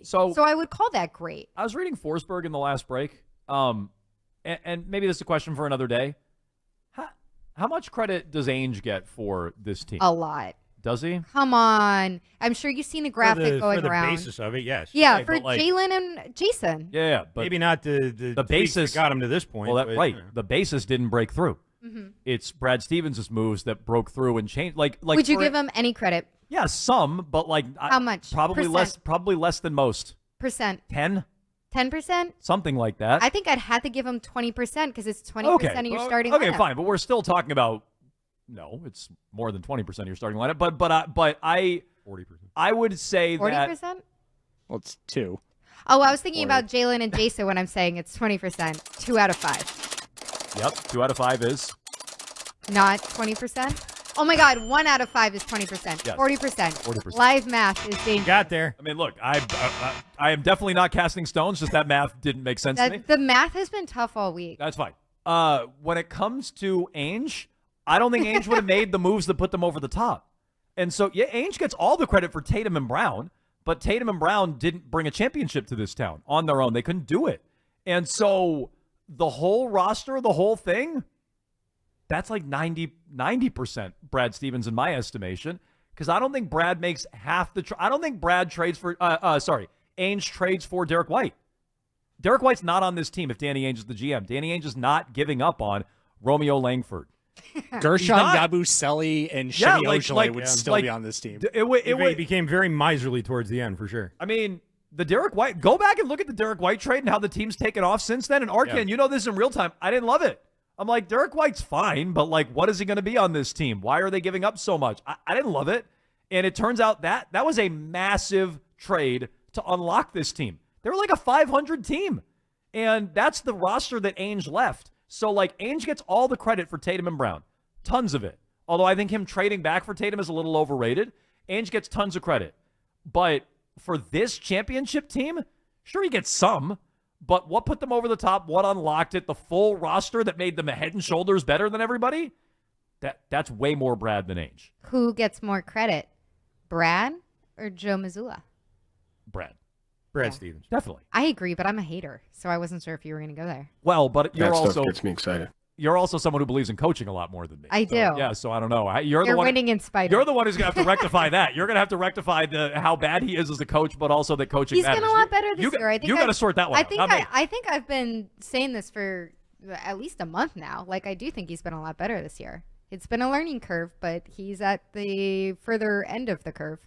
So I would call that great. I was reading Forsberg in the last break, and maybe this is a question for another day. How much credit does Ainge get for this team? A lot. Does he? Come on. I'm sure you've seen the graphic going around. For the basis of it, yes. Yeah, okay, for Jalen and Jason. Yeah, but maybe not the basis that got him to this point. Right. The basis didn't break through. Mm-hmm. It's Brad Stevens' moves that broke through and changed. Like, would you give him any credit? Yeah, some, but how much? Probably less. Probably less than most. 10%. 10%? Something like that. I think I'd have to give him 20% because it's 20% of your starting lineup. Okay, fine, but we're still talking about. No, it's more than 20% of your starting lineup. But I 40%. I would say 40%? Well, it's 2. Oh, I was thinking about Jalen and Jason when I'm saying it's 20%. 2 out of 5. Yep, 2 out of 5 is not 20%. Oh my God, 1 out of 5 is 20%. Yes. 40%. Live math is dangerous. Got there. I mean, look, I am definitely not casting stones. Just that math didn't make sense to me. The math has been tough all week. That's fine. When it comes to Ainge, I don't think Ainge would have made the moves that put them over the top. And so, yeah, Ainge gets all the credit for Tatum and Brown, but Tatum and Brown didn't bring a championship to this town on their own. They couldn't do it. And so the whole roster, the whole thing, that's like 90% Brad Stevens in my estimation, because I don't think Brad makes half the I don't think Brad trades for Ainge trades for Derek White. Derek White's not on this team if Danny Ainge is the GM. Danny Ainge is not giving up on Romeo Langford. Gershon Yabusele and Shemi Ojeleye would still be on this team. It became very miserly towards the end, for sure. I mean, the Derek White, go back and look at the Derek White trade and how the team's taken off since then. And Arkan, you know this in real time. I didn't love it. I'm like, Derek White's fine, but like, what is he going to be on this team? Why are they giving up so much? I didn't love it. And it turns out that was a massive trade to unlock this team. They were like a 500 team. And that's the roster that Ainge left. So, like, Ainge gets all the credit for Tatum and Brown. Tons of it. Although I think him trading back for Tatum is a little overrated. Ainge gets tons of credit. But for this championship team, sure, he gets some. But what put them over the top, what unlocked it, the full roster that made them a head and shoulders better than everybody, that's way more Brad than Ainge. Who gets more credit, Brad or Joe Mazzulla? Brad Stevens. Definitely. I agree, but I'm a hater, so I wasn't sure if you were going to go there. Well, but you're also stuff gets me excited. You're also someone who believes in coaching a lot more than me. I do. Yeah, so I don't know. You're the one winning in spite. You're the one who's going to have to rectify that. You're going to have to rectify how bad he is as a coach, but also that coaching He's matters. been a lot better this year. I think you got to sort that one out. I think I've been saying this for at least a month now. Like, I do think he's been a lot better this year. It's been a learning curve, but he's at the further end of the curve.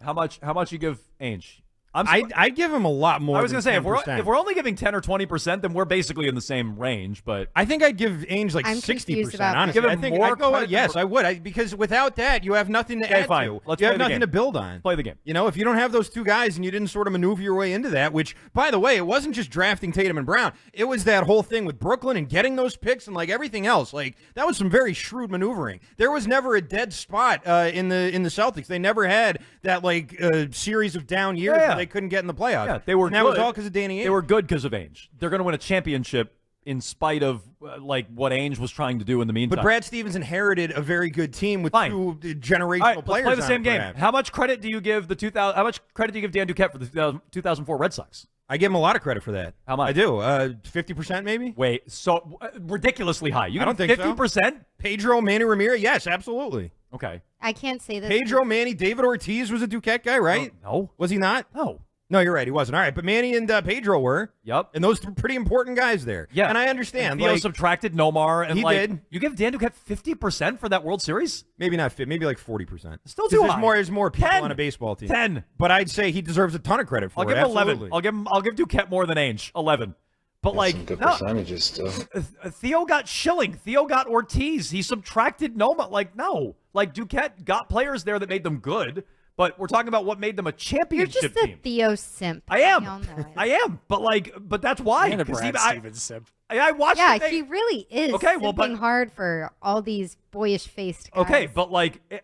How much you give Ainge? I'd give him a lot more. I was going to say, if we're only giving 10 or 20%, then we're basically in the same range. But I think I'd give Ainge like 60%. Honestly, I think I'd go. Yes, I would. Because without that, you have nothing to add to. You have nothing to build on. Play the game. You know, if you don't have those two guys and you didn't sort of maneuver your way into that, which, by the way, it wasn't just drafting Tatum and Brown. It was that whole thing with Brooklyn and getting those picks and like everything else. Like that was some very shrewd maneuvering. There was never a dead spot in the Celtics. They never had that like series of down years where they couldn't get in the playoffs. Yeah, they were. And that was all because of Danny Ainge. They were good because of Ainge. They're going to win a championship in spite of like what Ainge was trying to do in the meantime. But Brad Stevens inherited a very good team with two generational players. Let's play the same game. How much credit do you give How much credit do you give Dan Duquette for the 2004 Red Sox? I give him a lot of credit for that. How much? I do. 50% maybe? Wait, so ridiculously high. I don't think 50%? Pedro, Manny Ramirez? Yes, absolutely. Okay. I can't say this. Pedro, Manny, David Ortiz was a Duquette guy, right? No. Was he not? No, you're right. He wasn't. All right, but Manny and Pedro were. Yep. And those are pretty important guys there. Yeah. And I understand. And Theo subtracted Nomar. And he did. You give Dan Duquette 50% for that World Series? Maybe not 50. Maybe like 40%. Still too high. There's more people on a baseball team. 10. But I'd say he deserves a ton of credit for it. I'll give him 11. I'll give Duquette more than Ainge. 11. But That's some good percentages still. Theo got Schilling. Theo got Ortiz. He subtracted Noma. No. Like Duquette got players there that made them good. But we're talking about what made them a championship You're just team. a Theo simp. I am. But that's why. And a Brad Stevens simp. I watched. Yeah, he really is. Okay, simping hard for all these boyish faced guys. Okay, but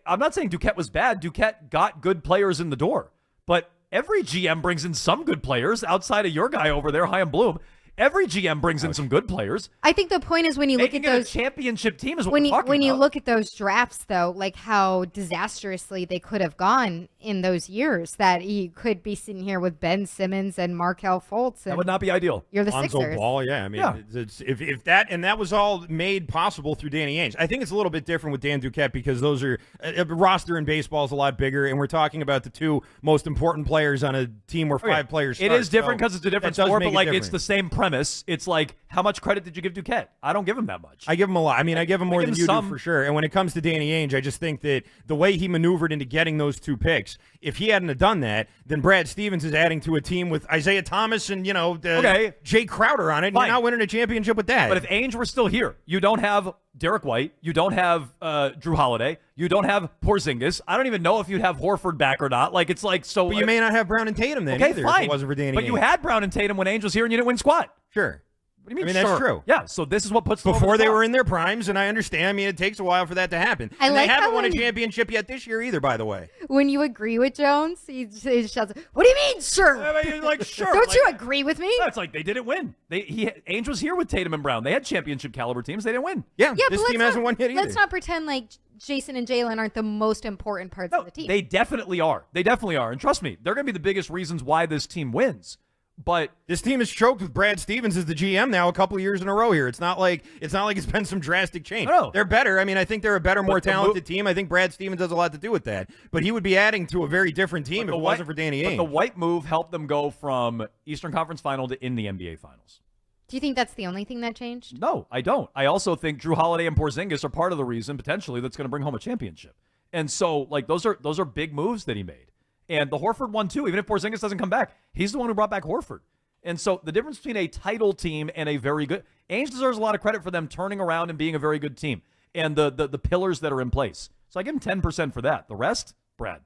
I'm not saying Duquette was bad. Duquette got good players in the door. But every GM brings in some good players outside of your guy over there, Chaim Bloom. Every GM brings in some good players. I think the point is when you look at those a championship team is what when we're talking you about. look at those drafts, though, like how disastrously they could have gone. in those years that he could be sitting here with Ben Simmons and Markelle Fultz. And that would not be ideal. You're the Lonzo Sixers. Ball, yeah. I mean, if that was all made possible through Danny Ainge. I think it's a little bit different with Dan Duquette because those are a roster in baseball is a lot bigger, and we're talking about the two most important players on a team where 5 players start. It is different because it's a different sport, but like it's the same premise. It's like, how much credit did you give Duquette? I don't give him that much. I give him a lot. I mean, I give him more than you do for sure. And when it comes to Danny Ainge, I just think that the way he maneuvered into getting those 2 picks, if he hadn't have done that, then Brad Stevens is adding to a team with Isaiah Thomas and, Jay Crowder on it, and you're not winning a championship with that. But if Ainge were still here, you don't have Derek White, you don't have Drew Holiday, you don't have Porzingis. I don't even know if you'd have Horford back or not. Like, it's like, so. But you may not have Brown and Tatum then either fine. if it wasn't for Danny But Ainge. you had Brown and Tatum when Ainge was here, and you didn't win squat. Sure. What do you mean? I mean, that's true. Yeah, so this is what puts them before over the they top. were in their primes, and I understand. I mean, it takes a while for that to happen. And they haven't won a championship yet this year either, by the way. When you agree with Jones, he shouts, "What do you mean, sure?" I mean, like, sure. Don't you agree with me? No, it's like they didn't win. Ainge was here with Tatum and Brown. They had championship caliber teams. They didn't win. Yeah, this team hasn't won yet either. Let's not pretend like Jason and Jalen aren't the most important parts of the team. They definitely are. They definitely are. And trust me, they're going to be the biggest reasons why this team wins. But this team is choked with Brad Stevens as the GM now a couple of years in a row here. It's not like it's been some drastic change. No. They're better. I mean, I think they're a better, more talented team. I think Brad Stevens has a lot to do with that. But he would be adding to a very different team if it wasn't for Danny Ainge. But the White move helped them go from Eastern Conference Final to in the NBA Finals. Do you think that's the only thing that changed? No, I don't. I also think Drew Holiday and Porzingis are part of the reason potentially that's going to bring home a championship. And so, like, those are big moves that he made. And the Horford one too. Even if Porzingis doesn't come back, he's the one who brought back Horford. And so the difference between a title team and a very good Ainge deserves a lot of credit for them turning around and being a very good team and the pillars that are in place. So I give him 10% for that. The rest, Brad.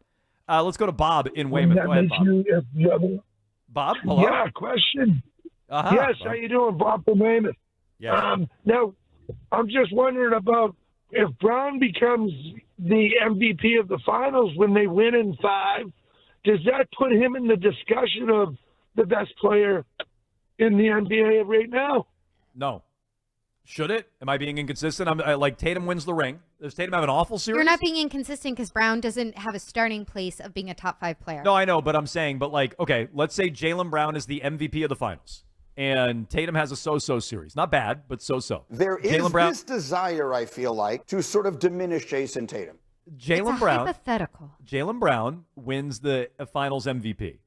Let's go to Bob in Weymouth. Go ahead, Bob. Bob, hello? Yeah, question. Uh-huh. Yes, how you doing, Bob from Weymouth? Yeah. Now, I'm just wondering about if Brown becomes the MVP of the finals when they win in 5, does that put him in the discussion of the best player in the NBA right now? No. Should it? Am I being inconsistent? Like Tatum wins the ring. Does Tatum have an awful series? You're not being inconsistent because Brown doesn't have a starting place of being a top 5 player. No, I know, but I'm saying, okay, let's say Jaylen Brown is the MVP of the finals. And Tatum has a so-so series. Not bad, but so-so. There is this desire, I feel like, to sort of diminish Jason Tatum. Jaylen Brown. Hypothetical. Jaylen Brown wins the finals MVP.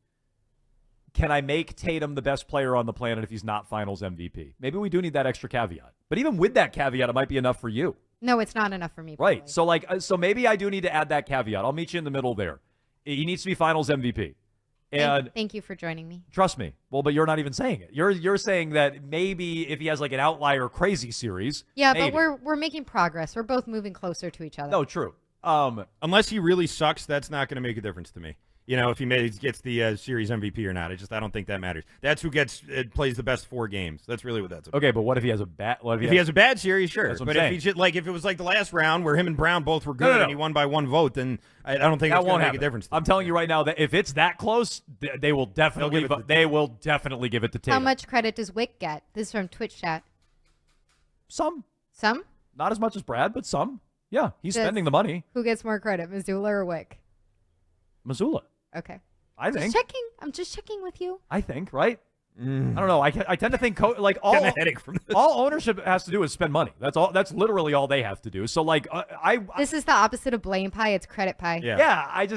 Can I make Tatum the best player on the planet if he's not finals MVP? Maybe we do need that extra caveat. But even with that caveat, it might be enough for you. No, it's not enough for me. Right. Probably. So maybe I do need to add that caveat. I'll meet you in the middle there. He needs to be finals MVP. And thank you for joining me. Trust me. Well, but you're not even saying it. You're saying that maybe if he has like an outlier crazy series. Yeah, maybe. but we're making progress. We're both moving closer to each other. No, true. Unless he really sucks, that's not going to make a difference to me. If he gets the series MVP or not. I don't think that matters. That's who plays the best 4 games. That's really what that's about. Okay, but what if he has a bad? If he has a bad series, sure. But if it was like the last round where him and Brown both were good and he won by 1 vote, then I don't think that won't make a difference. I'm telling you right now that if it's that close, they will definitely give it to Tatum. How much credit does Wick get? This is from Twitch chat. Some. Some? Not as much as Brad, but some. Yeah, he's spending the money. Who gets more credit, Missoula or Wick? Missoula. Okay. I think. I'm just checking with you. I think, right? I don't know. I tend to think all headache from this. All ownership has to do is spend money. That's all. That's literally all they have to do. So this is the opposite of blame pie. It's credit pie. Yeah. Right.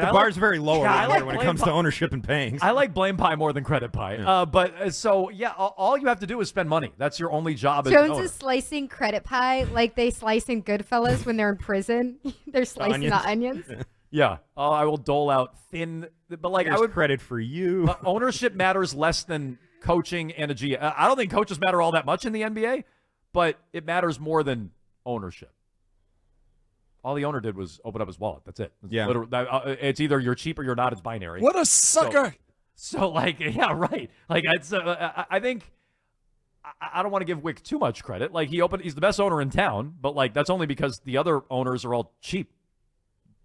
The bar's very low when it comes to ownership and paying. I like blame pie more than credit pie. Yeah. All you have to do is spend money. That's your only job. Jones is slicing credit pie like they slice in Goodfellas when they're in prison. They're slicing the onions. Yeah. I will dole out thin, but I would credit for you. Ownership matters less than coaching and a GM. I don't think coaches matter all that much in the NBA, but it matters more than ownership. All the owner did was open up his wallet. That's it. It's either you're cheap or you're not. It's binary. What a sucker. So yeah, right. It's. I think. I don't want to give Wick too much credit. He's the best owner in town, but that's only because the other owners are all cheap.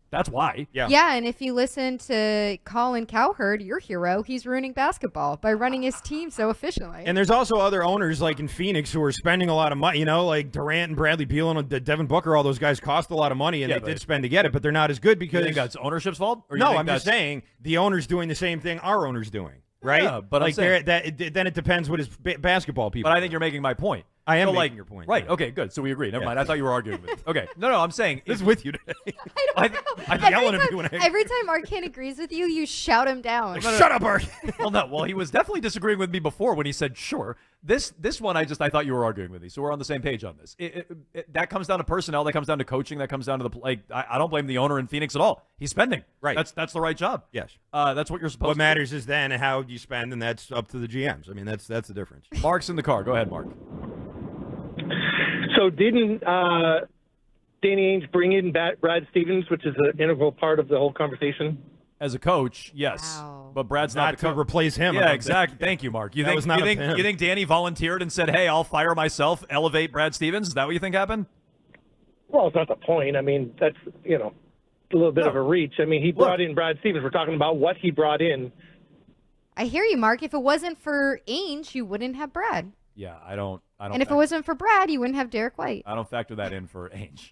That's why. Yeah, and if you listen to Colin Cowherd, your hero, he's ruining basketball by running his team so efficiently. And there's also other owners like in Phoenix who are spending a lot of money, like Durant and Bradley Beal and Devin Booker, all those guys cost a lot of money, and they did spend to get it, but they're not as good because... You think that's ownership's fault? Or no, I'm just saying the owner's doing the same thing our owner's doing, right? Yeah, but like saying, then it depends what his basketball people But I think you're making my point. I am making your point. Right, okay, good. So we agree. Never mind. I thought you were arguing with me. Okay. No, I'm saying... This is with you today. I don't know. I'm yelling at me when Every time Arcane agrees with you, you shout him down. Like, shut up, Ark. Well, he was definitely disagreeing with me before when he said sure. This one, I thought you were arguing with me, so we're on the same page on this. That comes down to personnel. That comes down to coaching. That comes down to I don't blame the owner in Phoenix at all. He's spending. Right. That's the right job. Yes. That's what you're supposed to do. What matters is then how you spend, and that's up to the GMs. I mean, that's the difference. Mark's in the car. Go ahead, Mark. So didn't Danny Ainge bring in Brad Stevens, which is an integral part of the whole conversation? As a coach, yes. Wow. But Brad's not to replace him. Yeah, exactly. Thank you, Mark. You think Danny volunteered and said, hey, I'll fire myself, elevate Brad Stevens? Is that what you think happened? Well, it's not the point. I mean, that's, a little bit of a reach. I mean, he brought in Brad Stevens. We're talking about what he brought in. I hear you, Mark. If it wasn't for Ainge, you wouldn't have Brad. Yeah, I don't. And if it wasn't for Brad, you wouldn't have Derek White. I don't factor that in for Ainge.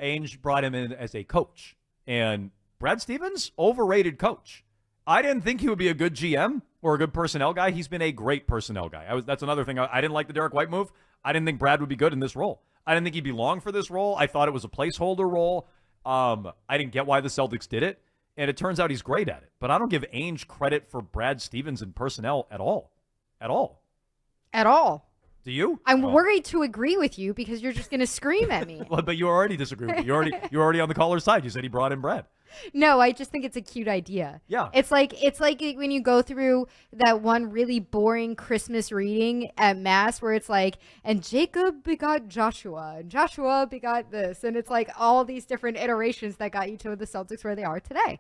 Ainge brought him in as a coach, and Brad Stevens, overrated coach. I didn't think he would be a good GM or a good personnel guy. He's been a great personnel guy. That's another thing. I didn't like the Derek White move. I didn't think Brad would be good in this role. I didn't think he'd be long for this role. I thought it was a placeholder role. I didn't get why the Celtics did it, and it turns out he's great at it. But I don't give Ainge credit for Brad Stevens and personnel at all. At all. At all. Do you? I'm worried to agree with you because you're just going to scream at me. Well, but you already disagree with me. You're already on the caller's side. You said he brought in Brad. No, I just think it's a cute idea. Yeah. It's like when you go through that one really boring Christmas reading at Mass where it's like, and Jacob begot Joshua, and Joshua begot this. And it's like all these different iterations that got you to the Celtics where they are today.